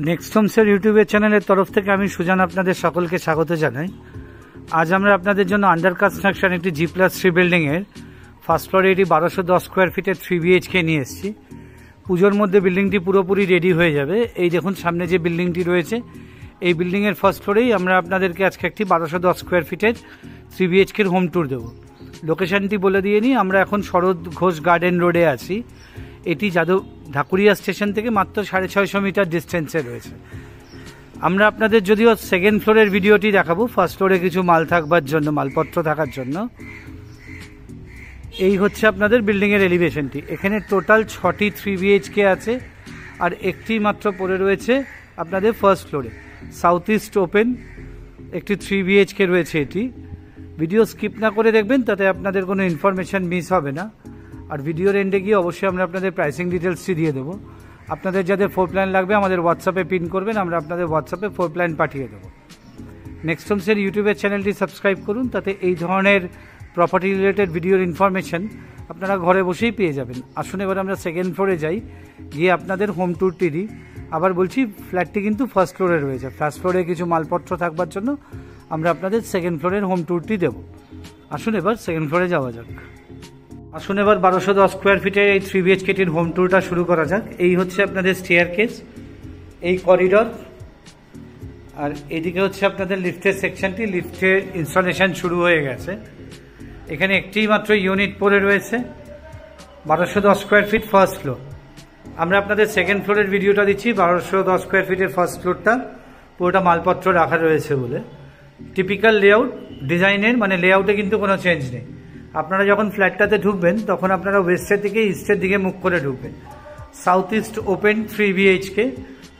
Next হোমসের ইউটিউবের চ্যানেলের তরফ থেকে আমি সুজান আপনাদের সকলকে স্বাগত জানাই। আজ আমরা আপনাদের জন্য আন্ডার কনস্ট্রাকশন একটি G+3 বিল্ডিংয়ের ফার্স্ট ফ্লোরে এটি 1210 স্কোয়ার ফিটের 3 BHK নিয়ে এসেছি। পুজোর মধ্যে বিল্ডিংটি পুরোপুরি রেডি হয়ে যাবে। এই দেখুন সামনে যে বিল্ডিংটি রয়েছে, এই বিল্ডিংয়ের ফার্স্ট ফ্লোরেই আমরা আপনাদেরকে আজকে একটি 1210 স্কোয়ার ফিটের 3 BHKর হোম ট্যুর দেবো। লোকেশনটি বলে দিয়ে নিই, আমরা এখন শরৎ ঘোষ গার্ডেন রোডে আছি। এটি ঢাকুরিয়া স্টেশন থেকে মাত্র 650 মিটার ডিস্টেন্সে রয়েছে। আমরা আপনাদের যদিও সেকেন্ড ফ্লোরের ভিডিওটি দেখাবো, ফার্স্ট ফ্লোরে কিছু মাল থাকবার জন্য, মালপত্র থাকার জন্য। এই হচ্ছে আপনাদের বিল্ডিংয়ের এলিভেশনটি। এখানে টোটাল 6টি 3 BHK আছে, আর একটি মাত্র পড়ে রয়েছে আপনাদের ফার্স্ট ফ্লোরে। সাউথ ইস্ট ওপেন একটি 3 BHK রয়েছে। এটি ভিডিও স্কিপ না করে দেখবেন, তাতে আপনাদের কোনো ইনফরমেশান মিস হবে না। আর ভিডিওর এন্ডে গিয়ে অবশ্যই আমরা আপনাদের প্রাইসিং ডিটেলসটি দিয়ে দেবো। আপনাদের যাদের ফ্লোর প্ল্যান লাগবে আমাদের হোয়াটসঅ্যাপে পিন করবেন, আমরা আপনাদের হোয়াটসঅ্যাপে ফ্লোর প্ল্যান পাঠিয়ে দেবো। নেক্সট হোমসের ইউটিউবের চ্যানেলটি সাবস্ক্রাইব করুন, তাতে এই ধরনের প্রপার্টি রিলেটেড ভিডিওর ইনফরমেশান আপনারা ঘরে বসেই পেয়ে যাবেন। আসুন এবার আমরা সেকেন্ড ফ্লোরে যাই, গিয়ে আপনাদের হোম ট্যুরটি দিই। আবার বলছি, ফ্ল্যাটটি কিন্তু ফার্স্ট ফ্লোরে রয়েছে। ফার্স্ট ফ্লোরে কিছু মালপত্র থাকবার জন্য আমরা আপনাদের সেকেন্ড ফ্লোরের হোম ট্যুরটি দেবো। আসুন এবার সেকেন্ড ফ্লোরে যাওয়া যাক। আসুন এবার 1210 স্কোয়ার ফিটের এই 3 BHKটির হোম ট্যুরটা শুরু করা যাক। এই হচ্ছে আপনাদের স্টেয়ারকেস, এই করিডর, আর এদিকে হচ্ছে আপনাদের লিফটের সেকশনটি। লিফটের ইনস্টলেশন শুরু হয়ে গেছে। এখানে একটি মাত্র ইউনিট পড়ে রয়েছে, 1210 স্কোয়ার ফিট ফার্স্ট ফ্লোর। আমরা আপনাদের সেকেন্ড ফ্লোরের ভিডিওটা দিচ্ছি। 1210 স্কোয়ার ফিটের ফার্স্ট ফ্লোরটা পুরোটা মালপত্র রাখা রয়েছে বলে। টিপিক্যাল লেআউট ডিজাইনের, মানে লেআউটে কিন্তু কোনো চেঞ্জ নেই। আপনারা যখন ফ্ল্যাটটাতে ঢুকবেন তখন আপনারা ওয়েস্টের দিকে ইস্টের দিকে মুখ করে ঢুকবেন। South east open 3 BHK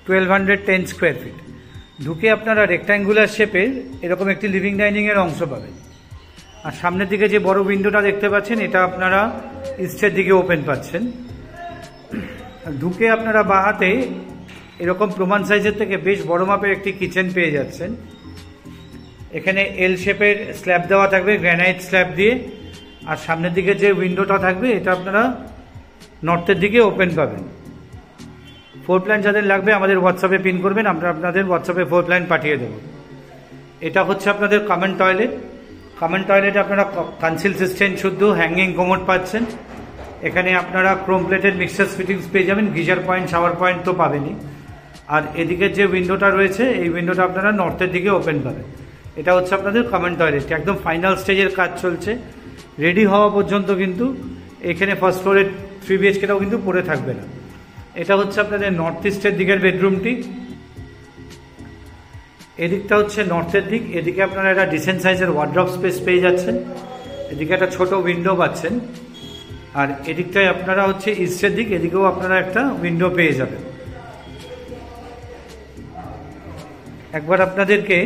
1210 square feet. ঢুকে আপনারা রেক্ট্যাঙ্গুলার শেপের এরকম একটি লিভিং ডাইনিংয়ের অংশ পাবেন। আর সামনের দিকে যে বড় উইন্ডোটা দেখতে পাচ্ছেন, এটা আপনারা ইস্টের দিকে ওপেন পাচ্ছেন। ঢুকে আপনারা বাঁ হাতে এরকম প্রমাণ সাইজের থেকে বেশ বড় মাপের একটি কিচেন পেয়ে যাচ্ছেন। এখানে এল শেপের স্ল্যাব দেওয়া থাকবে, গ্রানাইট স্ল্যাব দিয়ে। আর সামনের দিকে যে উইন্ডোটা থাকবে, এটা আপনারা নর্থের দিকে ওপেন পাবেন। ফ্লোর প্ল্যান যাদের লাগবে আমাদের হোয়াটসঅ্যাপে পিন করবেন, আমরা আপনাদের হোয়াটসঅ্যাপে ফ্লোর প্ল্যান পাঠিয়ে দেবো। এটা হচ্ছে আপনাদের কমন টয়লেট। কমন টয়লেটে আপনারা কনসিল সিস্টেম শুদ্ধ হ্যাঙ্গিং কোমোড পাচ্ছেন। এখানে আপনারা ক্রোম প্লেটেড মিক্সার ফিটিংস পেয়ে যাবেন। গিজার পয়েন্ট, শাওয়ার পয়েন্ট তো পাবেনই। আর এদিকে যে উইন্ডোটা রয়েছে, এই উইন্ডোটা আপনারা নর্থের দিকে ওপেন পাবেন। এটা হচ্ছে আপনাদের কমন টয়লেট। একদম ফাইনাল স্টেজের কাজ চলছে, রেডি হওয়া পর্যন্ত কিন্তু এখানে ফার্স্ট ফ্লোরের 3 BHKটাও কিন্তু পড়ে থাকবে না। এটা হচ্ছে আপনাদের নর্থ ইস্টের দিকের বেডরুমটি। এদিকটা হচ্ছে নর্থের দিক। এদিকে আপনারা একটা ডিসেন্ট সাইজের ওয়ার্ড্রপ স্পেস পেয়ে যাচ্ছেন। এদিকে একটা ছোট উইন্ডো পাচ্ছেন। আর এদিকটায় আপনারা হচ্ছে ইস্টের দিক, এদিকেও আপনারা একটা উইন্ডো পেয়ে যাবেন। একবার আপনাদেরকে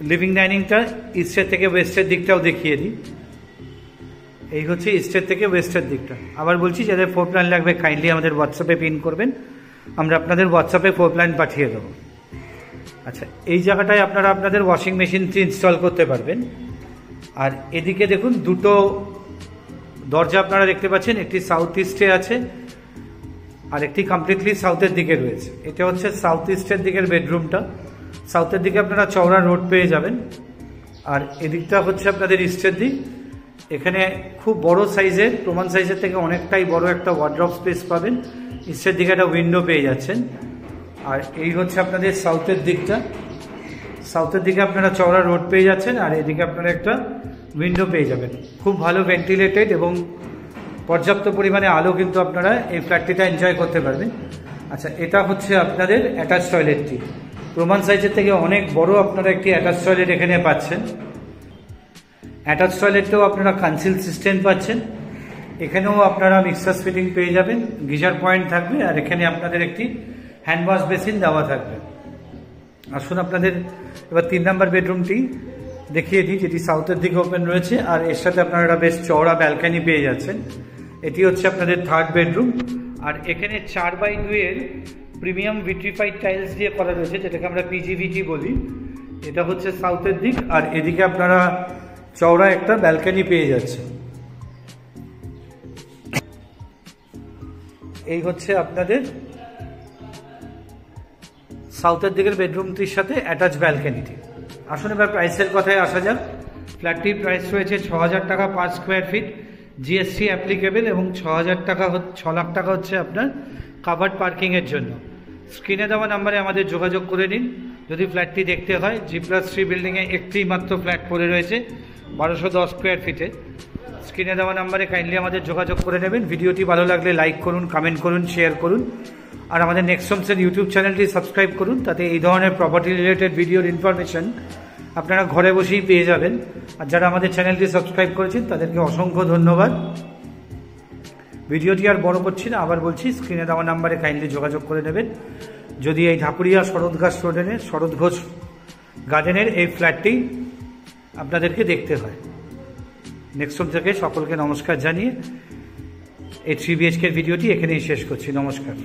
লিভিং ডাইনিংটা ইস্টের থেকে ওয়েস্টের দিকটাও দেখিয়ে দিই। এই হচ্ছে ইস্টের থেকে ওয়েস্টের দিকটা। আবার বলছি, যাদের ফ্লোর প্ল্যান লাগবে কাইন্ডলি আমাদের হোয়াটসঅ্যাপে পিন করবেন, আমরা আপনাদের হোয়াটসঅ্যাপে ফ্লোর প্ল্যান পাঠিয়ে দেবো। আচ্ছা, এই জায়গাটায় আপনারা আপনাদের ওয়াশিং মেশিনটি ইনস্টল করতে পারবেন। আর এদিকে দেখুন, দুটো দরজা আপনারা দেখতে পাচ্ছেন, একটি সাউথ ইস্টে আছে আর একটি কমপ্লিটলি সাউথের দিকে রয়েছে। এটা হচ্ছে সাউথ ইস্টের দিকের বেডরুমটা। সাউথের দিকে আপনারা চওড়া রোড পেয়ে যাবেন। আর এদিকটা হচ্ছে আপনাদের ইস্টের দিক। এখানে খুব বড় সাইজের, প্রমাণ সাইজের থেকে অনেকটাই বড় একটা ওয়ার্ড্রপ স্পেস পাবেন। ইস্টের দিকে একটা উইন্ডো পেয়ে যাচ্ছেন। আর এই হচ্ছে আপনাদের সাউথের দিকটা। সাউথের দিকে আপনারা চওড়া রোড পেয়ে যাচ্ছেন, আর এদিকে আপনারা একটা উইন্ডো পেয়ে যাবেন। খুব ভালো ভেন্টিলেটেড এবং পর্যাপ্ত পরিমাণে আলো কিন্তু আপনারা এই ফ্ল্যাটটিটা এনজয় করতে পারবেন। আচ্ছা, এটা হচ্ছে আপনাদের অ্যাটাচ টয়লেটটি। প্রমাণ সাইজের থেকে অনেক বড় আপনারা একটি অ্যাটাচ টয়লেট এখানে পাচ্ছেন। অ্যাটাচ টয়লেটটাও আপনারা কনসিল সিস্টেম পাচ্ছেন। এখানেও আপনারা মিক্সার ফিটিং পেয়ে যাবেন, গিজার পয়েন্ট থাকবে, আর এখানে আপনাদের একটি হ্যান্ড ওয়াশ বেসিন দেওয়া থাকবে। আসুন আপনাদের এবার 3 নম্বর বেডরুমটি দেখিয়ে দিই, যেটি সাউথের দিকে ওপেন রয়েছে। আর এর সাথে আপনারা একটা বেশ চওড়া ব্যালকানি পেয়ে যাচ্ছেন। এটি হচ্ছে আপনাদের থার্ড বেডরুম। আর এখানে 4x2 এর প্রিমিয়াম ভিট্রিফাইড টাইলস দিয়ে করা রয়েছে, যেটাকে আমরা PGVT বলি। এটা হচ্ছে সাউথের দিক। আর এদিকে আপনারা চওড়া একটা ব্যালকানি পেয়ে যাচ্ছে। এই হচ্ছে আপনাদের সাউথের দিকের বেডরুমটির সাথে অ্যাটাচ ব্যালকনিটি। আসুন এবার প্রাইসের কথায় আসা যাক। ফ্ল্যাটটির প্রাইস রয়েছে 6,000 টাকা per square feet, GST applicable, এবং 6 লাখ টাকা হচ্ছে আপনার কাভার্ড পার্কিংয়ের জন্য। স্ক্রিনে দেওয়া নাম্বারে আমাদের যোগাযোগ করে নিন যদি ফ্ল্যাটটি দেখতে হয়। G+3 বিল্ডিংয়ে একটি মাত্র ফ্ল্যাট পড়ে রয়েছে 1210 স্কোয়ার ফিটে। স্ক্রিনে দেওয়া নাম্বারে কাইন্ডলি আমাদের যোগাযোগ করে নেবেন। ভিডিওটি ভালো লাগলে লাইক করুন, কমেন্ট করুন, শেয়ার করুন, আর আমাদের নেক্সট হোমসের ইউটিউব চ্যানেলটি সাবস্ক্রাইব করুন। তাতে এই ধরনের প্রপার্টি রিলেটেড ভিডিওর ইনফরমেশন আপনারা ঘরে বসেই পেয়ে যাবেন। আর যারা আমাদের চ্যানেলটি সাবস্ক্রাইব করেছেন তাদেরকে অসংখ্য ধন্যবাদ। ভিডিওটি আর বড় করছি না, আবার বলছি স্ক্রিনে দেওয়া নাম্বারে কাইন্ডলি যোগাযোগ করে নেবেন যদি এই ঢাকুরিয়া শরৎ ঘোষ গার্ডেনের এই ফ্ল্যাটটি আপনাদেরকে দেখতে হয়। নেক্সট হোম থেকে সকলকে নমস্কার জানিয়ে এই 3 BHK ভিডিওটি এখানেই শেষ করছি। নমস্কার।